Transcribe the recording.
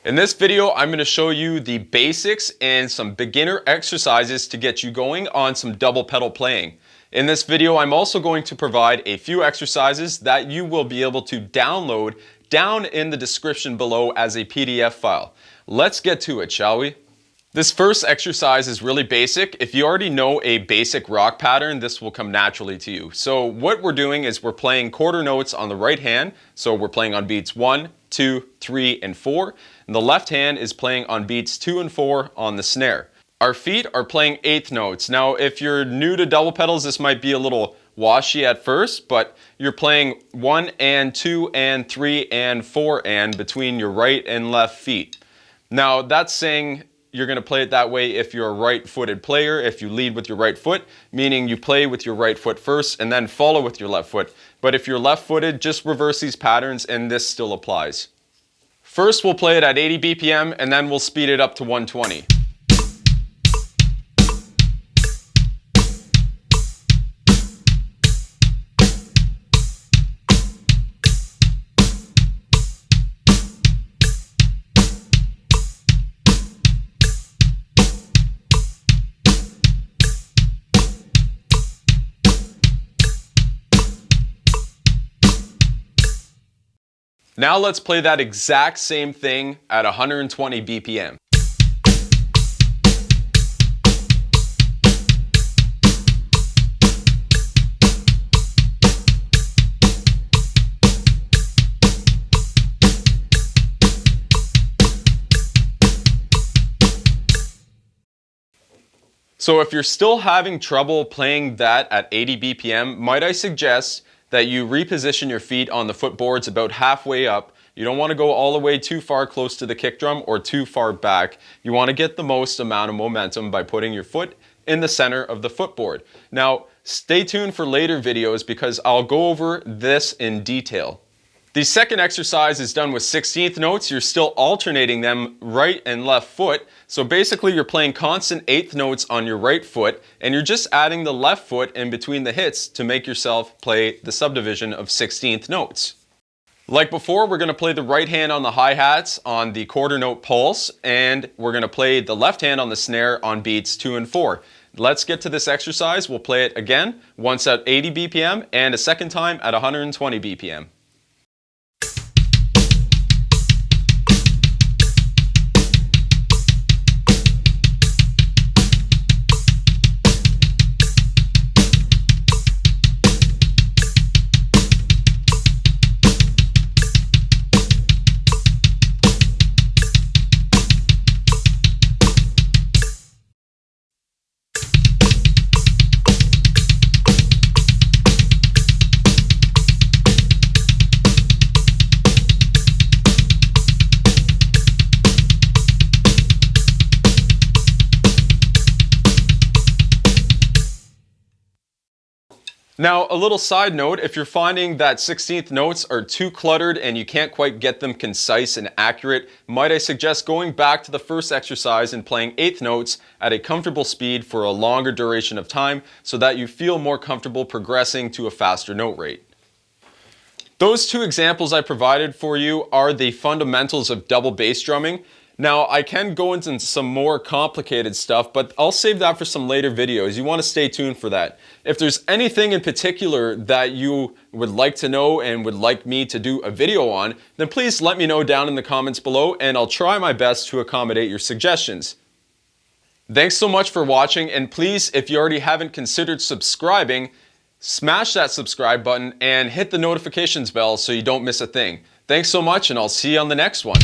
In this video, I'm going to show you the basics and some beginner exercises to get you going on some double pedal playing. In this video, I'm also going to provide a few exercises that you will be able to download down in the description below as a PDF file. Let's get to it, shall we? This first exercise is really basic. If you already know a basic rock pattern, this will come naturally to you. So what we're doing is we're playing quarter notes on the right hand. So we're playing on beats 1, 2, 3, and 4. And the left hand is playing on beats 2 and 4 on the snare. Our feet are playing eighth notes. Now, if you're new to double pedals, this might be a little washy at first, but you're playing 1 and 2 and 3 and 4 and between your right and left feet. Now, that's saying you're going to play it that way if you're a right-footed player, if you lead with your right foot, meaning you play with your right foot first and then follow with your left foot. But if you're left-footed, just reverse these patterns and this still applies. First, we'll play it at 80 BPM and then we'll speed it up to 120. Now let's play that exact same thing at 120 BPM. So if you're still having trouble playing that at 80 BPM, might I suggest that you reposition your feet on the footboards about halfway up. You don't want to go all the way too far close to the kick drum or too far back. You want to get the most amount of momentum by putting your foot in the center of the footboard. Now, stay tuned for later videos because I'll go over this in detail. The second exercise is done with 16th notes. You're still alternating them right and left foot. So basically you're playing constant eighth notes on your right foot and you're just adding the left foot in between the hits to make yourself play the subdivision of 16th notes. Like before, we're going to play the right hand on the hi-hats on the quarter note pulse and we're going to play the left hand on the snare on beats 2 and 4. Let's get to this exercise. We'll play it again, once at 80 BPM and a second time at 120 BPM. Now, a little side note, if you're finding that 16th notes are too cluttered and you can't quite get them concise and accurate, might I suggest going back to the first exercise and playing eighth notes at a comfortable speed for a longer duration of time so that you feel more comfortable progressing to a faster note rate. Those two examples I provided for you are the fundamentals of double bass drumming. Now, I can go into some more complicated stuff, but I'll save that for some later videos. You want to stay tuned for that. If there's anything in particular that you would like to know and would like me to do a video on, then please let me know down in the comments below and I'll try my best to accommodate your suggestions. Thanks so much for watching, and please, if you already haven't considered subscribing, smash that subscribe button and hit the notifications bell so you don't miss a thing. Thanks so much, and I'll see you on the next one.